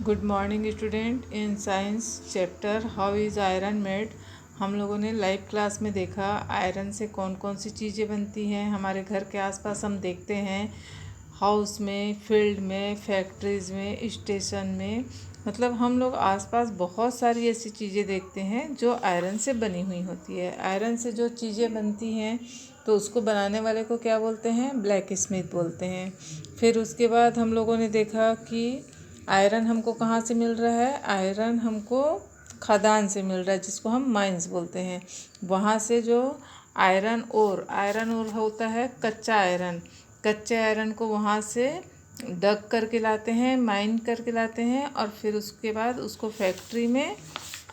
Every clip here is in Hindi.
Good morning student. In science chapter how is iron made हम लोगों ने लाइव क्लास में देखा आयरन से कौन कौन सी चीज़ें बनती हैं। हमारे घर के आसपास हम देखते हैं, हाउस में, फील्ड में, फैक्ट्रीज़ में, स्टेशन में, मतलब हम लोग आसपास बहुत सारी ऐसी चीज़ें देखते हैं जो आयरन से बनी हुई होती है। आयरन से जो चीज़ें बनती हैं तो उसको बनाने वाले को क्या बोलते हैं? ब्लैक स्मिथ बोलते हैं। फिर उसके बाद हम लोगों ने देखा कि आयरन हमको कहाँ से मिल रहा है। आयरन हमको खदान से मिल रहा है, जिसको हम माइंस बोलते हैं। वहाँ से जो आयरन ओर होता है कच्चा आयरन। कच्चे आयरन को वहाँ से डग करके लाते हैं, माइन करके लाते हैं, और फिर उसके बाद उसको फैक्ट्री में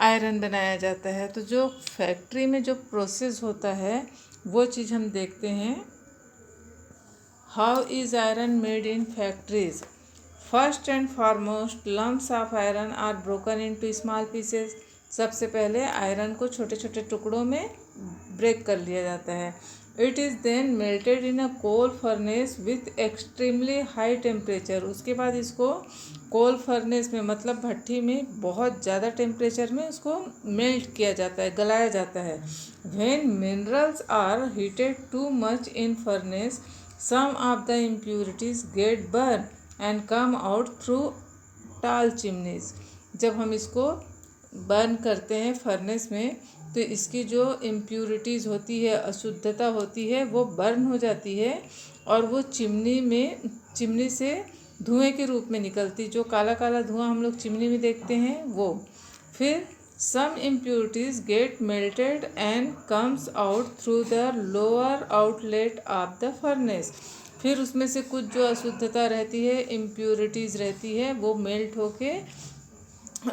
आयरन बनाया जाता है। तो जो फैक्ट्री में जो प्रोसेस होता है वो चीज़ हम देखते हैं। How is iron made in factories? First and foremost lumps of iron are broken into small pieces. सबसे पहले आयरन को छोटे छोटे टुकड़ों में ब्रेक कर लिया जाता है। It is then melted in a coal furnace with extremely high temperature. उसके बाद इसको कोल फर्नेस में, मतलब भट्ठी में बहुत ज़्यादा टेम्परेचर में उसको मेल्ट किया जाता है, गलाया जाता है। When minerals are heated too much in furnace, some of the impurities get burned and come out through tall chimneys। जब हम इसको बर्न करते हैं फर्नेस में तो इसकी जो इम्प्यूरिटीज़ होती है, अशुद्धता होती है, वो बर्न हो जाती है और वो चिमनी से धुएं के रूप में निकलती, जो काला काला धुआं हम लोग चिमनी में देखते हैं वो। फिर some impurities get melted and comes out through the lower outlet of the furnace। फिर उसमें से कुछ जो अशुद्धता रहती है, इम्प्यूरिटीज़ रहती है, वो मेल्ट होके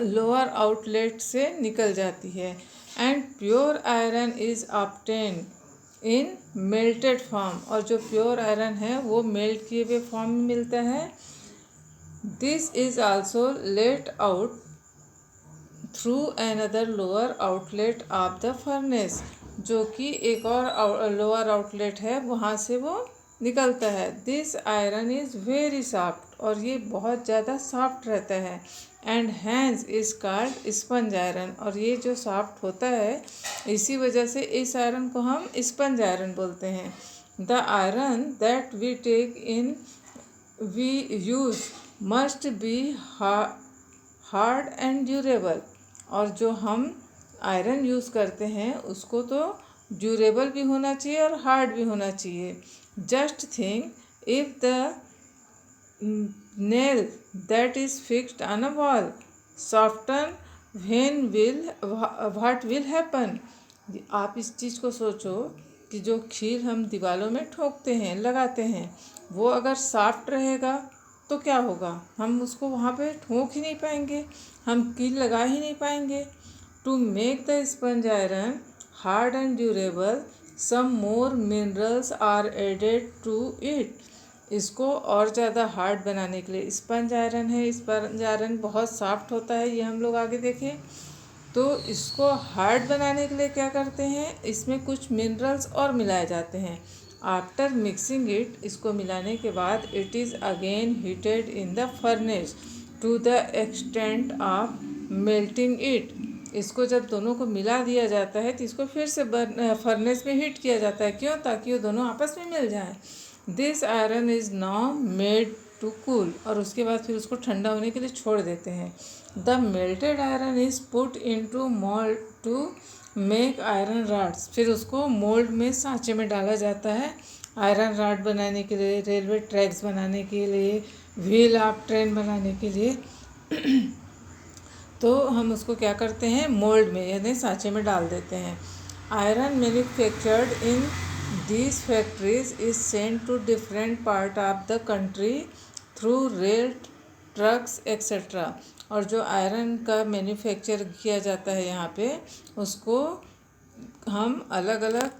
लोअर आउटलेट से निकल जाती है। And pure iron is obtain in melted form. और जो प्योर आयरन है वो मेल्ट किए हुए फॉर्म में मिलता है। This is also let out through another lower outlet of the furnace. जो कि एक और लोअर आउटलेट है, वहाँ से वो निकलता है। This iron is very soft. और ये बहुत ज़्यादा सॉफ्ट रहता है। And hence is called sponge iron. और ये जो सॉफ्ट होता है, इसी वजह से इस आयरन को हम स्पंज आयरन बोलते हैं। The iron that we take in we use must be hard and durable. और जो हम आयरन यूज़ करते हैं उसको तो ड्यूरेबल भी होना चाहिए और हार्ड भी होना चाहिए। Just think if the nail that is fixed on a wall soften what will happen. आप इस चीज़ को सोचो कि जो खील हम दीवारों में ठोकते हैं, लगाते हैं, वो अगर सॉफ्ट रहेगा तो क्या होगा? हम उसको वहाँ पे ठोक ही नहीं पाएंगे, हम कील लगा ही नहीं पाएंगे। To make the sponge iron hard and durable some more minerals are added to it. इसको और ज़्यादा हार्ड बनाने के लिए, स्पंज आयरन है, स्पंज आयरन बहुत सॉफ्ट होता है, ये हम लोग आगे देखें। तो इसको हार्ड बनाने के लिए क्या करते हैं, इसमें कुछ मिनरल्स और मिलाए जाते हैं। आफ्टर मिक्सिंग इट, इसको मिलाने के बाद it is again heated in the furnace to the extent of melting it. इसको जब दोनों को मिला दिया जाता है तो इसको फिर से फर्नेस में हीट किया जाता है। क्यों? ताकि वो दोनों आपस में मिल जाएं। This iron is now made to cool. और उसके बाद फिर उसको ठंडा होने के लिए छोड़ देते हैं। The melted iron is put into mould to make iron rods. फिर उसको मोल्ड में, सांचे में डाला जाता है आयरन रॉड बनाने के लिए, रेलवे ट्रैक्स बनाने के लिए, व्हील ऑफ ट्रेन बनाने के लिए। तो हम उसको क्या करते हैं, मोल्ड में यानी सांचे में डाल देते हैं। Iron manufactured in these factories is sent to different part of the country through rail, trucks etcetera. और जो आयरन का मैन्युफैक्चर किया जाता है यहाँ पे, उसको हम अलग अलग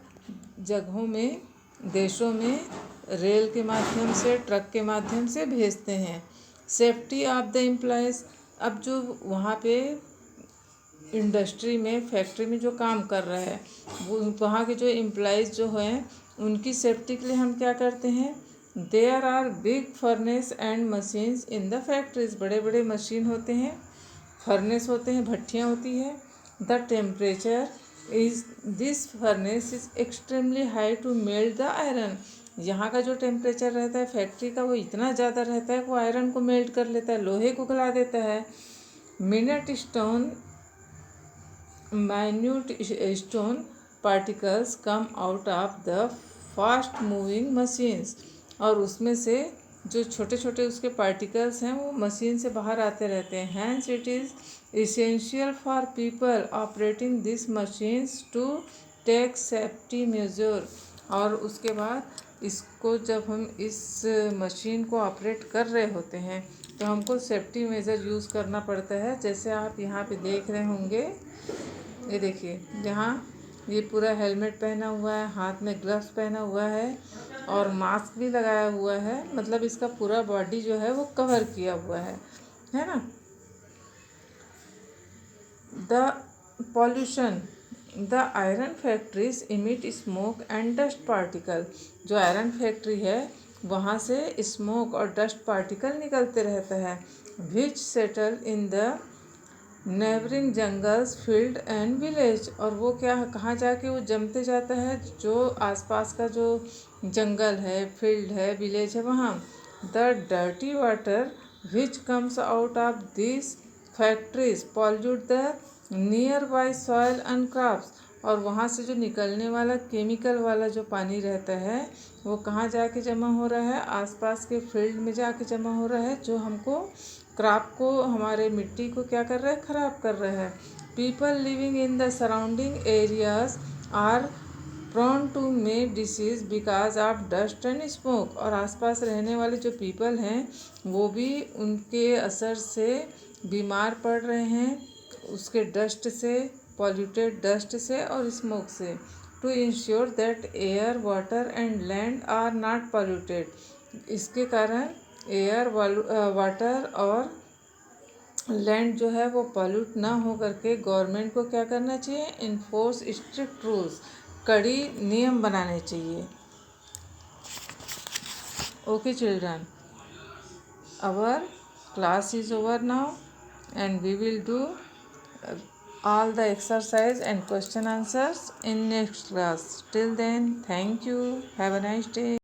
जगहों में, देशों में रेल के माध्यम से, ट्रक के माध्यम से भेजते हैं। Safety of the employees. अब जो वहाँ पे इंडस्ट्री में, फैक्ट्री में जो काम कर रहा है, वो वहाँ के जो एम्प्लॉयज़ जो हैं, उनकी सेफ्टी के लिए हम क्या करते हैं, there are big furnace and machines in the factories. बड़े बड़े मशीन होते हैं, फर्नेस होते हैं, भट्टियाँ होती है। The temperature is this furnace is extremely high to melt the iron. यहाँ का जो टेम्परेचर रहता है फैक्ट्री का वो इतना ज़्यादा रहता है, वो आयरन को मेल्ट कर लेता है, लोहे को गला देता है। Minute stone minute stone particles come out of the fast moving machines. और उसमें से जो छोटे छोटे उसके पार्टिकल्स हैं वो मशीन से बाहर आते रहते हैं। Hence it is essential for people operating this machines to take safety measure. और उसके बाद इसको जब हम इस मशीन को ऑपरेट कर रहे होते हैं तो हमको सेफ्टी मेजर यूज़ करना पड़ता है। जैसे आप यहाँ पे देख रहे होंगे, ये देखिए यहाँ ये पूरा हेलमेट पहना हुआ है, हाथ में ग्लव्स पहना हुआ है और मास्क भी लगाया हुआ है, मतलब इसका पूरा बॉडी जो है वो कवर किया हुआ है ना। The pollution the iron factories emit smoke and dust particle. जो आयरन फैक्ट्री है वहाँ से स्मोक और डस्ट पार्टिकल निकलते रहता है। Which settle in the neighbouring jungles field and village. और वो क्या कहाँ जाके वो जमते जाता है, जो आसपास का जो जंगल है, फील्ड है, विलेज है वहाँ। The dirty water which comes out of this factories pollute the near by soil and crops. और वहाँ से जो निकलने वाला केमिकल वाला जो पानी रहता है वो कहाँ जाके जमा हो रहा है, आसपास के फील्ड में जाके जमा हो रहा है, जो हमको क्रॉप को, हमारे मिट्टी को क्या कर रहा है, ख़राब कर रहा है। People living in the surrounding areas are prone to make disease because of dust and smoke. और आसपास रहने वाले जो पीपल हैं वो भी उनके असर से बीमार पड़ रहे हैं, उसके डस्ट से, पॉल्यूटेड डस्ट से और स्मोक से। To ensure that air water and land are not polluted. इसके कारण एयर वाटर और लैंड जो है वो पॉल्यूट ना हो करके गवर्नमेंट को क्या करना चाहिए, इन्फोर्स स्ट्रिक्ट रूल्स, कड़ी नियम बनाने चाहिए। Okay children, our class is over now and we will do all the exercise and question answers in next class. Till then, thank you. Have a nice day.